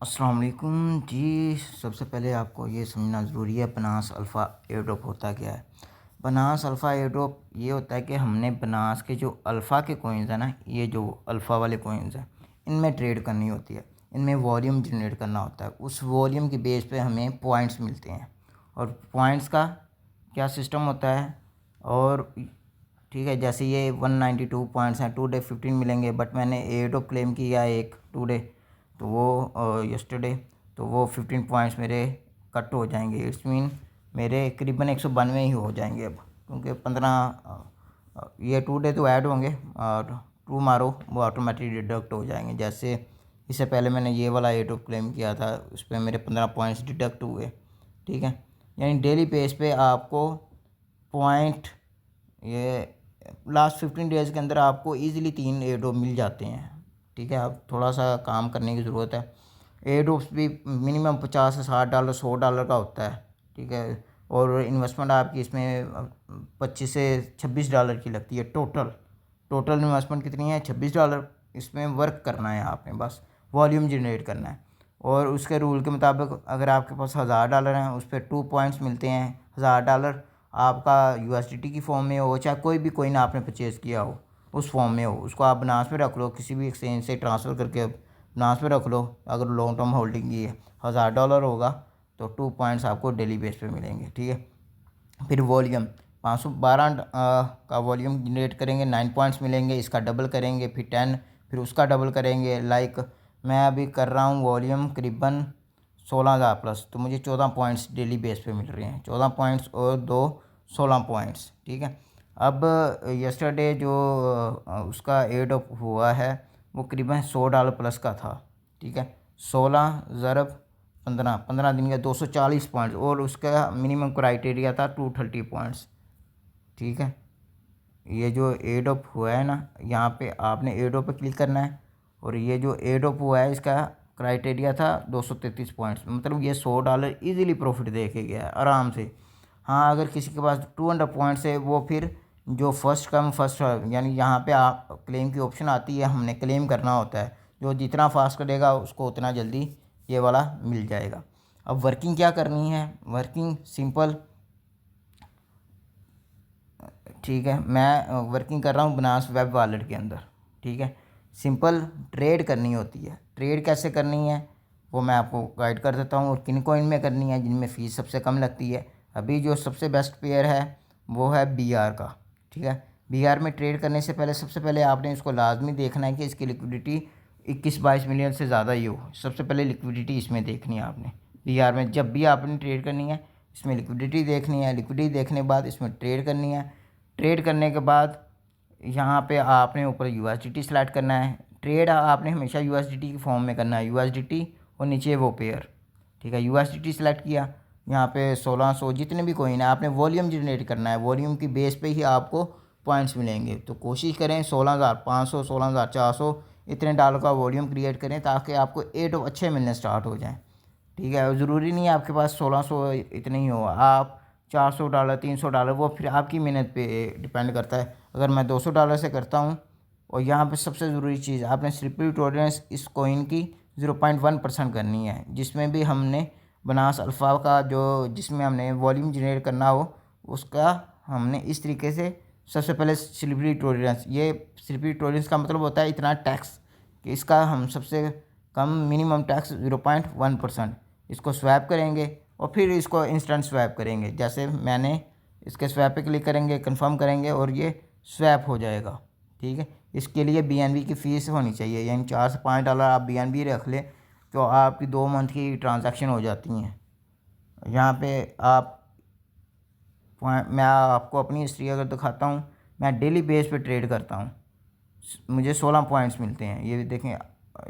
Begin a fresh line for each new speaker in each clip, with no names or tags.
अस्सलाम वालेकुम जी। सबसे पहले आपको ये समझना ज़रूरी है बनास अल्फ़ा एयरड्रॉप होता क्या है। बनास अल्फ़ा एयरड्रॉप ये होता है कि हमने बनास के जो अल्फ़ा के कॉइन्स हैं ना, ये जो अल्फ़ा वाले कॉइन्स हैं, इनमें ट्रेड करनी होती है। इनमें वॉल्यूम जनरेट करना होता है। उस वॉल्यूम के बेस पे हमें पॉइंट्स मिलते हैं और पॉइंट्स का क्या सिस्टम होता है। और ठीक है, जैसे ये 192 पॉइंट्स हैं, 2 डे 15 मिलेंगे, बट मैंने एयरड्रॉप क्लेम किया एक 2 डे, तो वो यस्टरडे, तो वो 15 पॉइंट्स मेरे कट हो जाएंगे। इट्स मीन मेरे करीबन 192 ही हो जाएंगे अब, क्योंकि 15 ये 2 डे तो ऐड होंगे और 2 मारो वो ऑटोमेटिक डिडक्ट हो जाएंगे। जैसे इससे पहले मैंने ये वाला एयरड्रॉप क्लेम किया था, उस पर मेरे 15 पॉइंट्स डिडक्ट हुए। ठीक है, यानी डेली बेस पे आपको पॉइंट, ये लास्ट 15 डेज़ के अंदर आपको इजीली 3 एयरड्रॉप मिल जाते हैं। ठीक है, अब थोड़ा सा काम करने की ज़रूरत है। एयरड्रॉप्स भी मिनिमम 50 से 60 डॉलर, $100 का होता है। ठीक है, और इन्वेस्टमेंट आपकी इसमें 25 से 26 डॉलर की लगती है। टोटल इन्वेस्टमेंट कितनी है? $26। इसमें वर्क करना है आपने, बस वॉल्यूम जनरेट करना है। और उसके रूल के मुताबिक अगर आपके पास $1000 हैं, उस पर 2 पॉइंट्स मिलते हैं। $1000 आपका यूएसडीटी की फॉर्म में हो, चाहे कोई भी कोइन आपने परचेज़ किया हो उस फॉर्म में हो, उसको आप बनास में रख लो, किसी भी एक्सचेंज से ट्रांसफ़र करके बनास में रख लो। अगर लॉन्ग टर्म होल्डिंग की है, $1000 होगा तो 2 पॉइंट्स आपको डेली बेस पे मिलेंगे। ठीक है, फिर वॉल्यूम 512 का वॉल्यूम जनरेट करेंगे, 9 पॉइंट्स मिलेंगे। इसका डबल करेंगे, फिर 10, फिर उसका डबल करेंगे। लाइक मैं अभी कर रहा हूँ वॉल्यूम करीबन 16,000 प्लस, तो मुझे 14 पॉइंट्स डेली बेस पे मिल रहे हैं। 14 पॉइंट्स और 2 16 पॉइंट्स। ठीक है, अब यस्टरडे जो उसका एड ऑफ हुआ है वो करीबन $100 प्लस का था। ठीक है, 16 ज़रब 15 दिन का 240 पॉइंट्स, और उसका मिनिमम क्राइटेरिया था 230 पॉइंट्स। ठीक है, ये जो एडोप हुआ है ना, यहाँ पे आपने एडोप पे क्लिक करना है, और ये जो एडोप हुआ है इसका क्राइटेरिया था 233 पॉइंट्स, मतलब ये $100 इजीली प्रॉफिट दे के गया है आराम से। हाँ, अगर किसी के पास 200 पॉइंट्स है, वो फिर जो फर्स्ट कम फर्स्ट सर्व, यानी यहाँ पे आप क्लेम की ऑप्शन आती है, हमने क्लेम करना होता है। जो जितना फास्ट करेगा उसको उतना जल्दी ये वाला मिल जाएगा। अब वर्किंग क्या करनी है? Working simple. ठीक है, मैं वर्किंग कर रहा हूँ बनास वेब वॉलेट के अंदर। ठीक है, सिंपल ट्रेड करनी होती है। ट्रेड कैसे करनी है वो मैं आपको गाइड कर देता हूँ, और किन कॉइन में करनी है जिनमें फ़ीस सबसे कम लगती है। अभी जो सबसे बेस्ट पेयर है वो है BR का। ठीक है, BR में ट्रेड करने से पहले सबसे पहले आपने इसको लाजमी देखना है कि इसकी लिक्विडिटी 21-22 मिलियन से ज़्यादा ही हो। सबसे पहले लिक्विडिटी इसमें देखनी है आपने। BR में जब भी आपने ट्रेड करनी है, इसमें लिक्विडिटी देखनी है। लिक्विडिटी देखने के बाद इसमें ट्रेड करनी है। ट्रेड करने के बाद यहाँ पे आपने ऊपर यूएसडीटी सेलेक्ट करना है। ट्रेड आपने हमेशा यूएसडीटी की फॉर्म में करना है, यूएसडीटी और नीचे वो पेयर। ठीक है, यूएसडीटी सेलेक्ट किया, यहाँ पे 1600 जितने भी कोइन है आपने वॉल्यूम जनरेट करना है। वॉल्यूम की बेस पे ही आपको पॉइंट्स मिलेंगे, तो कोशिश करें 16,500 16,400 इतने डॉलर का वॉल्यूम क्रिएट करें, ताकि आपको एट अच्छे मिलने स्टार्ट हो जाएँ। ठीक है, ज़रूरी नहीं है आपके पास 1600 इतने ही हो, आप $400 $300, वो फिर आपकी मेहनत पे डिपेंड करता है। अगर मैं $200 से करता हूँ, और यहाँ पे सबसे ज़रूरी चीज़ आपने स्लिपरी टॉलरेंस इस कॉइन की 0.1% करनी है, जिसमें भी हमने बनास अल्फ़ा का जो जिसमें हमने वॉल्यूम जनरेट करना हो, उसका हमने इस तरीके से सबसे पहले स्लिपरी टॉलरेंस, ये स्लिपरी टॉलरेंस का मतलब होता है इतना टैक्स, कि इसका हम सबसे कम मिनिमम टैक्स 0.1%, इसको स्वैप करेंगे और फिर इसको इंस्टेंट स्वैप करेंगे। जैसे मैंने इसके स्वैप पे क्लिक करेंगे, कंफर्म करेंगे और ये स्वैप हो जाएगा। ठीक है, इसके लिए BNB की फ़ीस होनी चाहिए, यानी $4 से $5 आप BNB रख लें तो आपकी 2 मंथ की ट्रांजैक्शन हो जाती हैं। यहाँ पे आप मैं आपको अपनी हिस्ट्री अगर दिखाता हूँ, मैं डेली बेस पे ट्रेड करता हूँ, मुझे 16 पॉइंट्स मिलते हैं। ये देखें,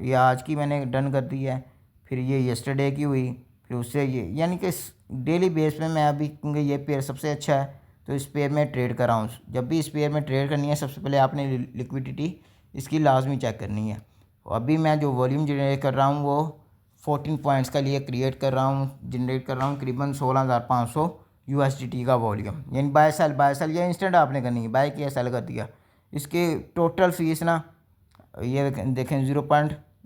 ये आज की मैंने डन कर दी है, फिर ये यस्टरडे की हुई, फिर उससे ये, यानी कि डेली बेस पे मैं अभी, क्योंकि ये पेयर सबसे अच्छा है तो इस पेयर में ट्रेड कर रहा हूँ। जब भी इस पेयर में ट्रेड करनी है, सबसे पहले आपने लिक्विडिटी इसकी लाजमी चेक करनी है। अभी मैं जो वॉल्यूम जनरेट कर रहा हूँ वो 14 पॉइंट्स का लिए क्रिएट कर रहा हूँ, जनरेट कर रहा हूँ करीबन 16,500 USDT का वॉल्यूम, यानी बाय सेल ये इंस्टेंट आपने करनी है, बाय किया सेल कर दिया। इसकी टोटल फीस ना, ये देखें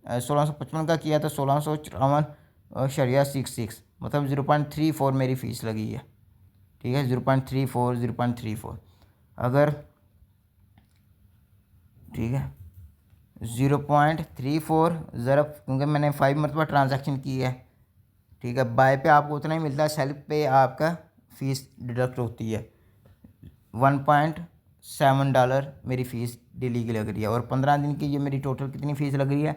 1655 का किया तो 1654.66 मतलब 0.34 मेरी फ़ीस लगी है। ठीक है, 0.34 अगर ठीक है 0.34 ज़रा, क्योंकि मैंने 5 मरतबा ट्रांजैक्शन की है। ठीक है, बाय पे आपको उतना ही मिलता है, सेल पे आपका फ़ीस डिडक्ट होती है। $1.7 मेरी फ़ीस डेली की लग रही है और 15 दिन की ये मेरी टोटल कितनी फ़ीस लग रही है,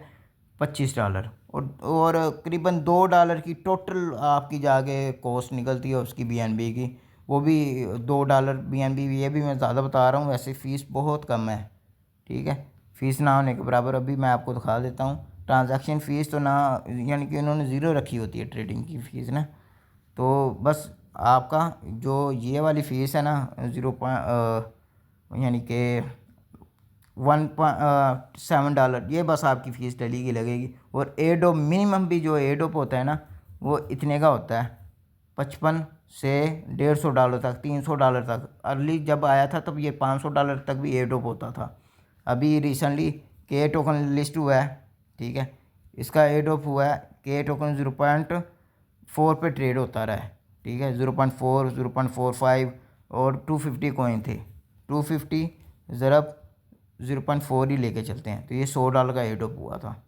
$25। और करीबन $2 की टोटल आपकी जाके कॉस्ट निकलती है उसकी BNB की, वो भी $2 BNB। ये भी मैं ज़्यादा बता रहा हूँ, वैसे फ़ीस बहुत कम है। ठीक है, फ़ीस ना होने के बराबर। अभी मैं आपको दिखा देता हूँ ट्रांजैक्शन फ़ीस तो ना, यानी कि उन्होंने ज़ीरो रखी होती है ट्रेडिंग की फ़ीस ना। तो बस आपका जो ये वाली फ़ीस है ना 0 यानी कि $1.7 ये बस आपकी फ़ीस डेली की लगेगी। और एडोप मिनिमम भी जो एडोप होता है ना वो इतने का होता है, 55 से $150 तक, $300 तक। अर्ली जब आया था तब ये $500 तक भी एडोप होता था। अभी रिसेंटली के टोकन लिस्ट हुआ है। ठीक है, इसका एडोप हुआ है, के टोकन 0.4 पे ट्रेड होता रहा है। ठीक है, 0.4, 0.45 और 250 कॉइन थे। 250 ज़रा 0.4 ही लेके चलते हैं, तो ये $100 का एडोप हुआ था।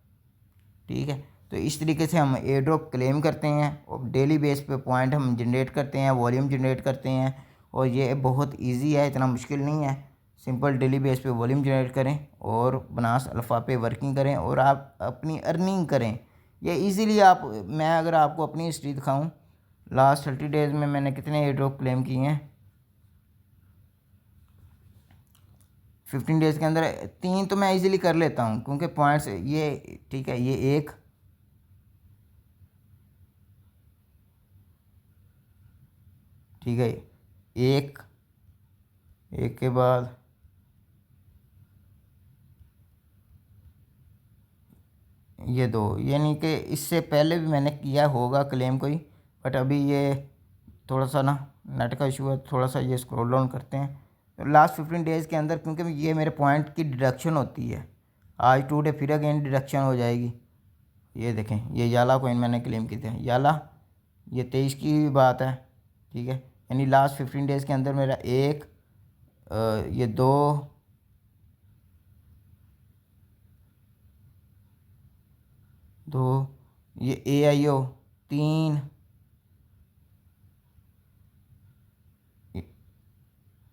ठीक है, तो इस तरीके से हम एयरड्रॉप क्लेम करते हैं और डेली बेस पे पॉइंट हम जनरेट करते हैं, वॉल्यूम जनरेट करते हैं। और ये बहुत इजी है, इतना मुश्किल नहीं है। सिंपल डेली बेस पे वॉल्यूम जनरेट करें और बनास अल्फ़ा पे वर्किंग करें और आप अपनी अर्निंग करें। ये इजीली आप, मैं अगर आपको अपनी हिस्ट्री दिखाऊं, लास्ट 30 डेज़ में मैंने कितने एयरड्रॉप क्लेम किए हैं, 15 डेज़ के अंदर 3 तो मैं इजीली कर लेता हूँ क्योंकि पॉइंट्स ये, ठीक है, ये एक, ठीक है, एक, एक के बाद ये दो, यानी कि इससे पहले भी मैंने किया होगा क्लेम कोई, बट अभी ये थोड़ा सा ना नेट का इशू है, थोड़ा सा ये स्क्रॉल डाउन करते हैं। तो लास्ट 15 डेज़ के अंदर, क्योंकि ये मेरे पॉइंट की डिडक्शन होती है, आज टुडे फिर अगेन डिडक्शन हो जाएगी। ये देखें, ये याला कोइन मैंने क्लेम की थे, याला, ये 23 की बात है। ठीक है, यानी लास्ट 15 डेज़ के अंदर मेरा एक, ये दो, दो, ये AIO 3,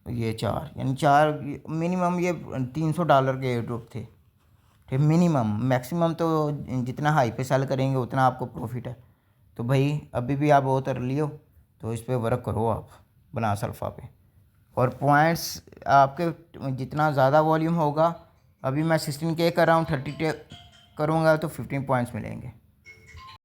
ये 4, यानी 4 मिनिमम। ये $300 के एयरड्रॉप थे। ठीक, मिनिमम। मैक्सिमम तो जितना हाई पे सेल करेंगे उतना आपको प्रॉफिट है। तो भाई अभी भी आप बहुत अर्ली हो, तो इस पर वर्क करो आप बनास अल्फ़ा पे। और पॉइंट्स आपके जितना ज़्यादा वॉल्यूम होगा, अभी मैं 16K कर रहा हूँ, 30 करूँगा तो 15 पॉइंट्स मिलेंगे।